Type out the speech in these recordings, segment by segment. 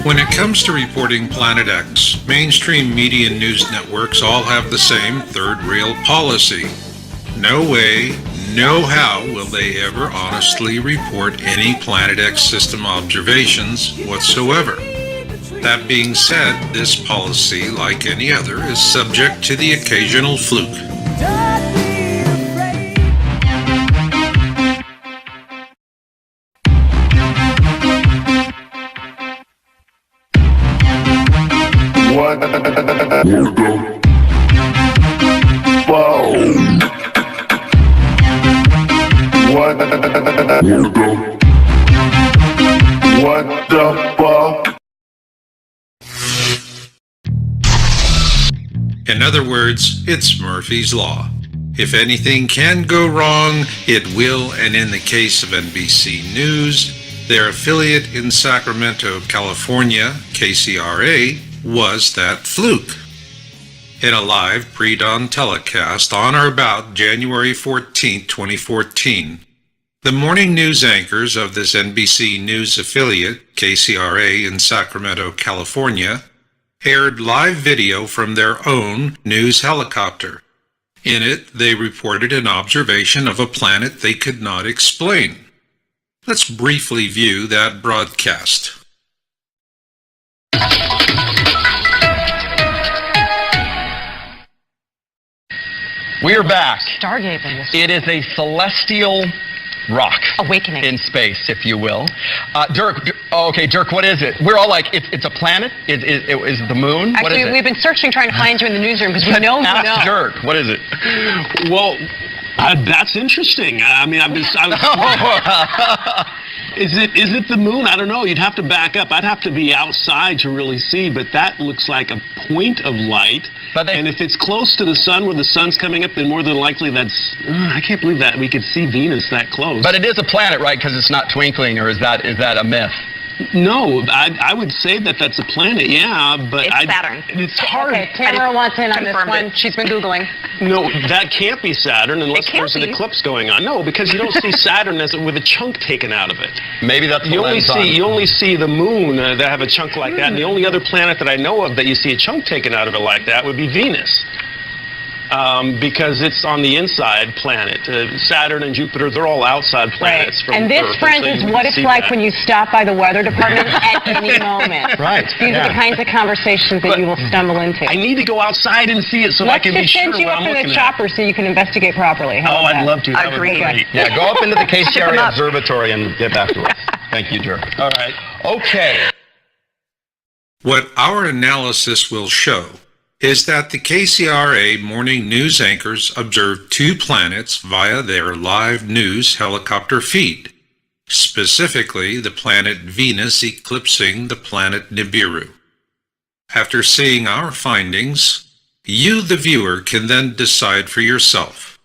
When it comes to reporting Planet X, mainstream media and news networks all have the same third rail policy. No way, no how will they ever honestly report any Planet X system observations whatsoever. That being said, this policy, like any other, is subject to the occasional fluke. What the fuck? In other words, it's Murphy's Law. If anything can go wrong, it will, and in the case of NBC News, their affiliate in Sacramento, California, KCRA, was that fluke. In a live pre-dawn telecast on or about January 14, 2014, the morning news anchors of this NBC News affiliate, KCRA in Sacramento, California, aired live video from their own news helicopter. In it, they reported an observation of a planet they could not explain. Let's briefly view that broadcast. We're back. Stargazing. It is a celestial rock. Awakening. In space, if you will. Dirk, Dirk, what is it? We're all like, it's a planet? Is it the moon? Actually, what is it? we've been searching trying to find you in the newsroom because we know you know. Ask Dirk, what is it? Well, that's interesting. I mean, is it the moon? I don't know. You'd have to back up. I'd have to be outside to really see, but that looks like a point of light. And if it's close to the sun, where the sun's coming up, then more than likely that's... I can't believe that we could see Venus that close. But it is a planet, right? Because it's not twinkling, or is that a myth? No, I would say that that's a planet, yeah, but it's Saturn. It's hard. Okay, Tamara wants in on this one. She's been Googling. No, that can't be Saturn unless there's an eclipse going on. No, because you don't see Saturn with a chunk taken out of it. Maybe that's you only see the moon that have a chunk like that, and the only other planet that I know of that you see a chunk taken out of it like that would be Venus. Because it's on the inside planet. Saturn and Jupiter, they're all outside planets. Right. And this, Earth, friends, is what it's like when you stop by the weather department at any moment. Right. These are the kinds of conversations that you will stumble into. I need to go outside and see it so I can be sure what I'm looking at. Let's just send you up in the chopper so you can investigate properly. How about I'd love to. That Agreed. would be great. Yeah, go up into the KCRA Observatory and get back to us. Thank you, Dirk. All right. Okay. What our analysis will show is that the KCRA morning news anchors observed two planets via their live news helicopter feed, specifically the planet Venus eclipsing the planet NIBIRU. After seeing our findings, you, the viewer, can then decide for yourself.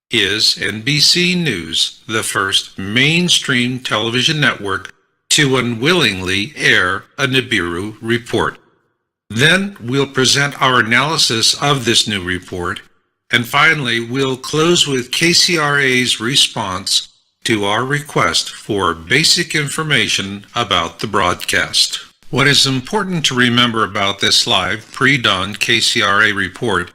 Is NBC News the first mainstream television network to unwillingly air a NIBIRU report? Then we'll present our analysis of this new report, and finally we'll close with KCRA's response to our request for basic information about the broadcast. What is important to remember about this live pre-dawn KCRA report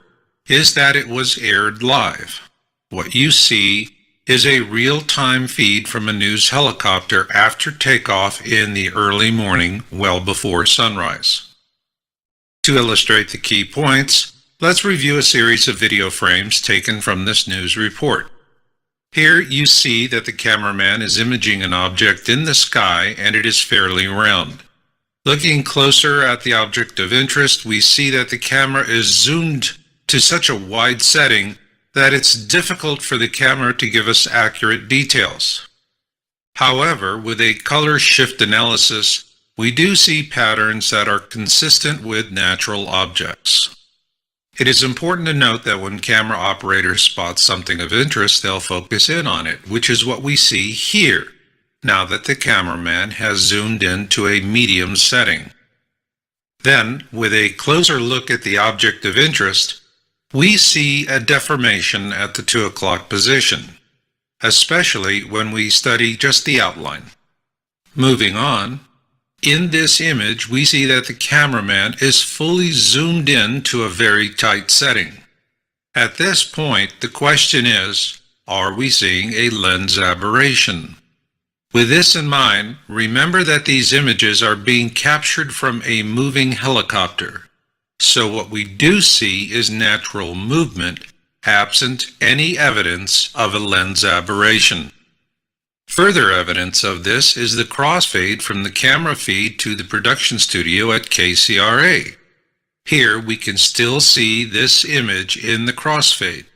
is that it was aired live. What you see is a real-time feed from a news helicopter after takeoff in the early morning, well before sunrise. To illustrate the key points, let's review a series of video frames taken from this news report. Here you see that the cameraman is imaging an object in the sky and it is fairly round. Looking closer at the object of interest, we see that the camera is zoomed to such a wide setting that it's difficult for the camera to give us accurate details. However, with a color shift analysis, we do see patterns that are consistent with natural objects. It is important to note that when camera operators spot something of interest, they'll focus in on it, which is what we see here, now that the cameraman has zoomed into a medium setting. Then, with a closer look at the object of interest, we see a deformation at the 2 o'clock position, especially when we study just the outline. Moving on, In this image, we see that the cameraman is fully zoomed in to a very tight setting. At this point, the question is, are we seeing a lens aberration? With this in mind, remember that these images are being captured from a moving helicopter. So what we do see is natural movement, absent any evidence of a lens aberration. Further evidence of this is the crossfade from the camera feed to the production studio at KCRA. Here we can still see this image in the crossfade.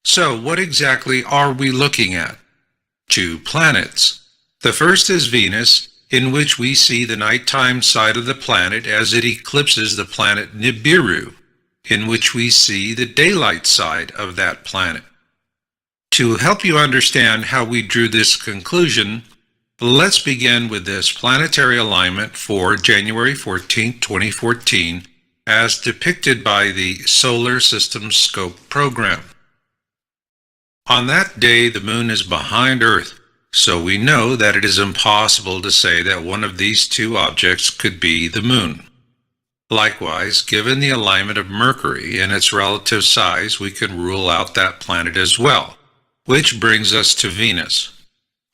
So what exactly are we looking at? 2 planets. The first is Venus, in which we see the nighttime side of the planet as it eclipses the planet NIBIRU, in which we see the daylight side of that planet. To help you understand how we drew this conclusion, let's begin with this planetary alignment for January 14, 2014, as depicted by the Solar System Scope program. On that day, the moon is behind Earth, so we know that it is impossible to say that one of these 2 objects could be the moon. Likewise, given the alignment of Mercury and its relative size, we can rule out that planet as well, which brings us to Venus.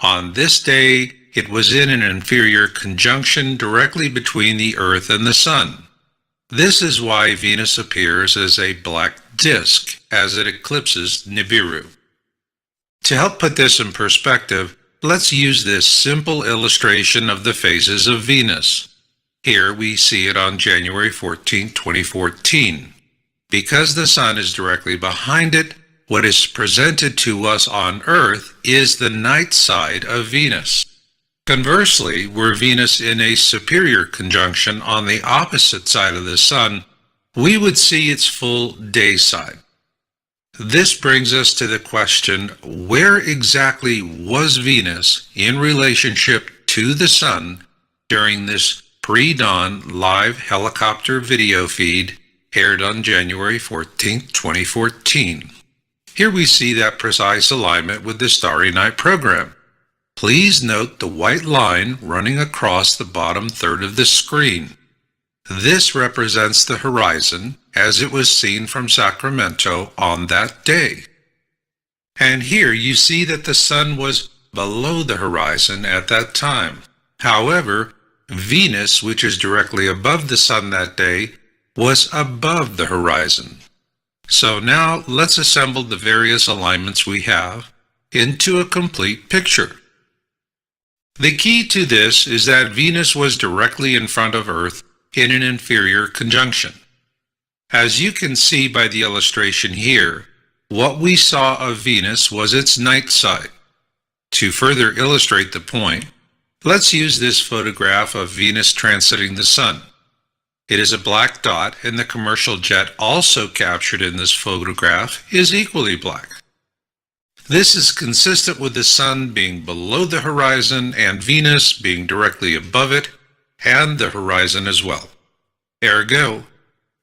On this day, it was in an inferior conjunction directly between the Earth and the Sun. This is why Venus appears as a black disk as it eclipses Nibiru. To help put this in perspective, let's use this simple illustration of the phases of Venus. Here we see it on January 14, 2014. Because the Sun is directly behind it, what is presented to us on Earth is the night side of Venus. Conversely, were Venus in a superior conjunction on the opposite side of the Sun, we would see its full day side. This brings us to the question, where exactly was Venus in relationship to the Sun during this pre-dawn live helicopter video feed aired on January 14, 2014? Here we see that precise alignment with the Starry Night program. Please note the white line running across the bottom third of the screen. This represents the horizon as it was seen from Sacramento on that day. And here you see that the Sun was below the horizon at that time. However, Venus, which is directly above the Sun that day, was above the horizon. So now let's assemble the various alignments we have into a complete picture. The key to this is that Venus was directly in front of Earth in an inferior conjunction. As you can see by the illustration here, what we saw of Venus was its night side. To further illustrate the point, let's use this photograph of Venus transiting the Sun. It is a black dot, and the commercial jet also captured in this photograph is equally black. This is consistent with the Sun being below the horizon and Venus being directly above it and the horizon as well. Ergo,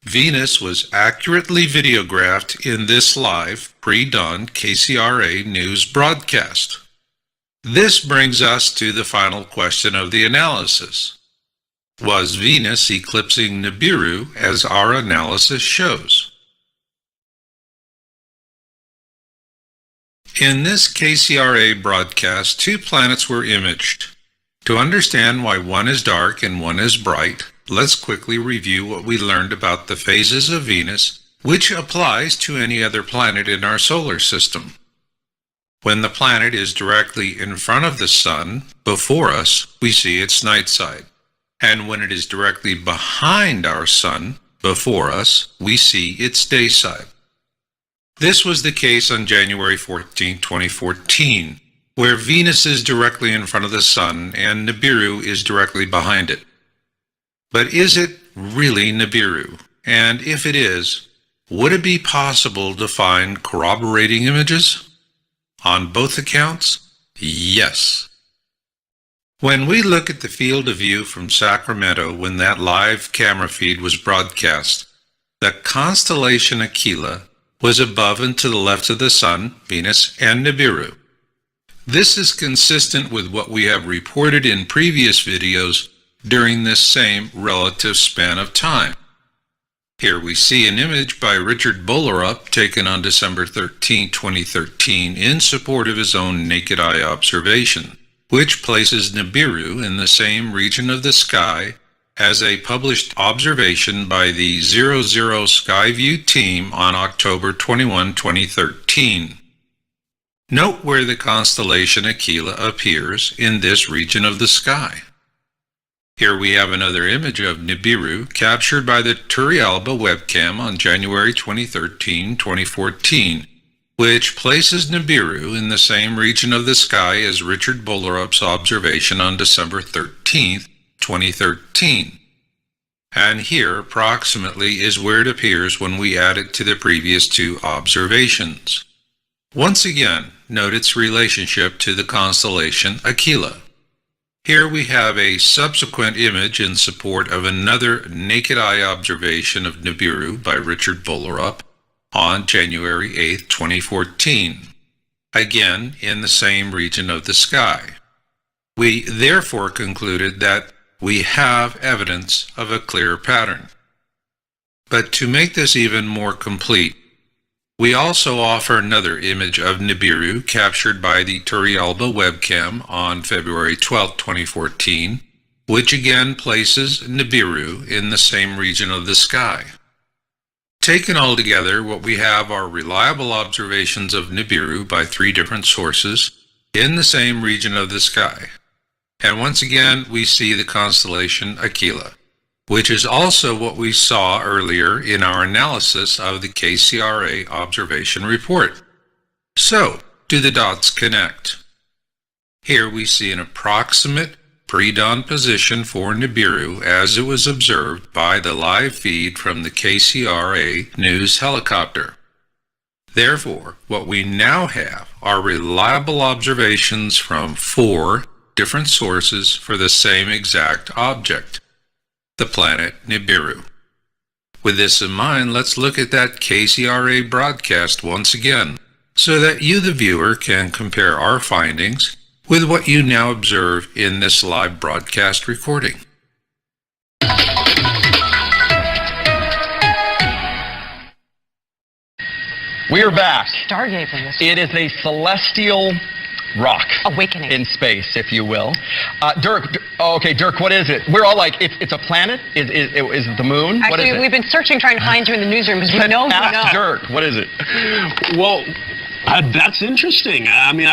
Venus was accurately videographed in this live pre-dawn KCRA news broadcast. This brings us to the final question of the analysis. Was Venus eclipsing Nibiru as our analysis shows? In this KCRA broadcast, 2 planets were imaged. To understand why one is dark and one is bright, let's quickly review what we learned about the phases of Venus, which applies to any other planet in our solar system. When the planet is directly in front of the Sun, before us, we see its night side. And when it is directly behind our Sun, before us, we see its day side. This was the case on January 14, 2014, where Venus is directly in front of the Sun and Nibiru is directly behind it. But is it really Nibiru? And if it is, would it be possible to find corroborating images? On both accounts, yes. When we look at the field of view from Sacramento when that live camera feed was broadcast, the constellation Aquila was above and to the left of the Sun, Venus, and Nibiru. This is consistent with what we have reported in previous videos during this same relative span of time. Here we see an image by Richard Bolerup taken on December 13, 2013 in support of his own naked eye observation, which places NIBIRU in the same region of the sky as a published observation by the 00 Skyview team on October 21, 2013. Note where the constellation Aquila appears in this region of the sky. Here we have another image of NIBIRU captured by the Turrialba webcam on January 2013, 2014, which places NIBIRU in the same region of the sky as Richard Bolerup's observation on December 13, 2013. And here, approximately, is where it appears when we add it to the previous two observations. Once again, note its relationship to the constellation Aquila. Here we have a subsequent image in support of another naked eye observation of NIBIRU by Richard Bolerup on January 8, 2014, again in the same region of the sky. We therefore concluded that we have evidence of a clear pattern. But to make this even more complete, we also offer another image of NIBIRU captured by the Turrialba webcam on February 12, 2014, which again places NIBIRU in the same region of the sky. Taken all together, what we have are reliable observations of NIBIRU by three different sources in the same region of the sky. And once again, we see the constellation Aquila, which is also what we saw earlier in our analysis of the KCRA observation report. So, do the dots connect? Here we see an approximate pre-dawn position for NIBIRU as it was observed by the live feed from the KCRA news helicopter. Therefore, what we now have are reliable observations from 4 different sources for the same exact object, the planet NIBIRU. With this in mind, let's look at that KCRA broadcast once again, so that you, the viewer, can compare our findings with what you now observe in this live broadcast recording. We are back. Stargazing. It is a celestial rock. Awakening. In space, if you will. Dirk, Dirk, what is it? We're all like, it's a planet? Is it the moon? Actually, what is it? we've been searching trying to find you in the newsroom because we know you know. Ask Dirk, what is it? Well, that's interesting. I mean,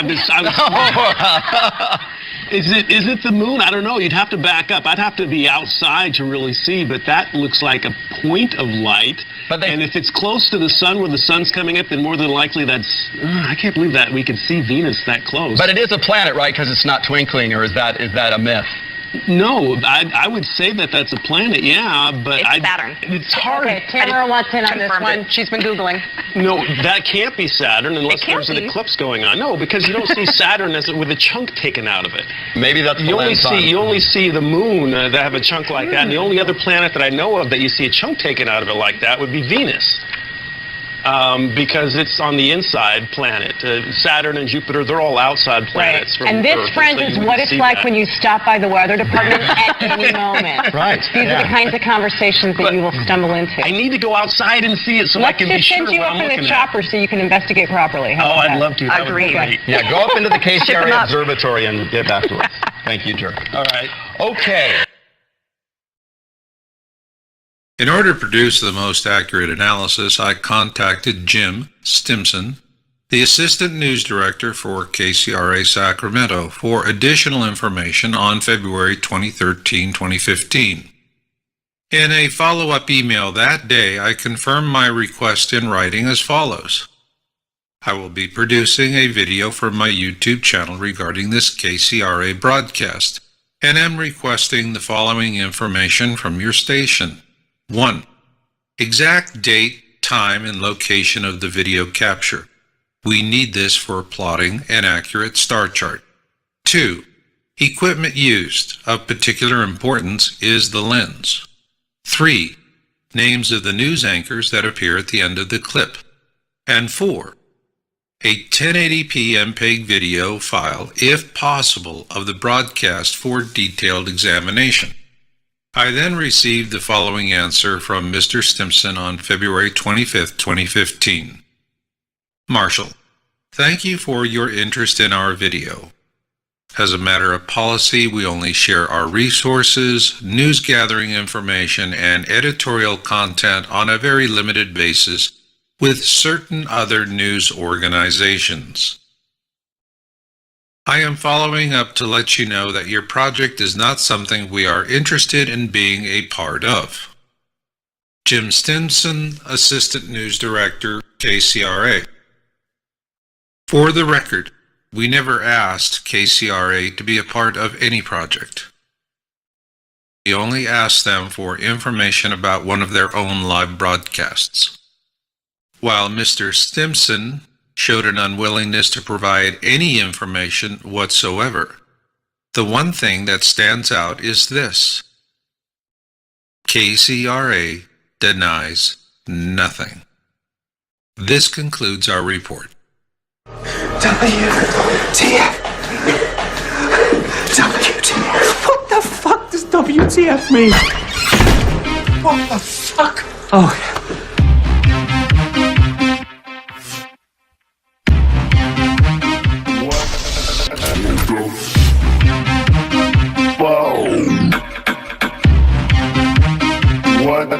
is it the moon? I don't know. You'd have to back up. I'd have to be outside to really see, but that looks like a point of light. And if it's close to the sun, where the sun's coming up, then more than likely that's... I can't believe that we could see Venus that close. But it is a planet, right? Because it's not twinkling, or is that a myth? No, I would say that that's a planet, yeah, but it's Saturn. It's hard. Okay, Tamara wants in on this one. She's been Googling. No, that can't be Saturn unless there's an eclipse going on. No, because you don't see Saturn with a chunk taken out of it. Maybe that's the you only see the moon that have a chunk like that, and the only other planet that I know of that you see a chunk taken out of it like that would be Venus. Because it's on the inside planet. Saturn and Jupiter, they're all outside planets. Right. And this, Earth, friends, is what it's like when you stop by the weather department at any moment. Right. These are the kinds of conversations that you will stumble into. I need to go outside and see it so I can be sure what I'm looking at. Let's just send you up in the chopper so you can investigate properly. How about I'd love to. That Agreed. would be great. Yeah, go up into the KCRA observatory and get back to us. Thank you, Dirk. All right. Okay. In order to produce the most accurate analysis, I contacted Jim Stimson, the Assistant News Director for KCRA Sacramento, for additional information on February 2013-2015. In a follow-up email that day, I confirmed my request in writing as follows. I will be producing a video for my YouTube channel regarding this KCRA broadcast, and am requesting the following information from your station. 1. Exact date, time, and location of the video capture. We need this for plotting an accurate star chart. 2. Equipment used. Of particular importance is the lens. 3. Names of the news anchors that appear at the end of the clip. And 4. A 1080p MPEG video file, if possible, of the broadcast for detailed examination. I then received the following answer from Mr. Stimson on February 25, 2015. Marshall, thank you for your interest in our video. As a matter of policy, we only share our resources, news gathering information, and editorial content on a very limited basis with certain other news organizations. I am following up to let you know that your project is not something we are interested in being a part of. Jim Stimson, Assistant News Director, KCRA. For the record, we never asked KCRA to be a part of any project. We only asked them for information about one of their own live broadcasts. While Mr. Stimson showed an unwillingness to provide any information whatsoever, the one thing that stands out is this: KCRA denies nothing. This concludes our report. WTF? WTF? What the fuck does WTF mean? What the fuck? Oh. What the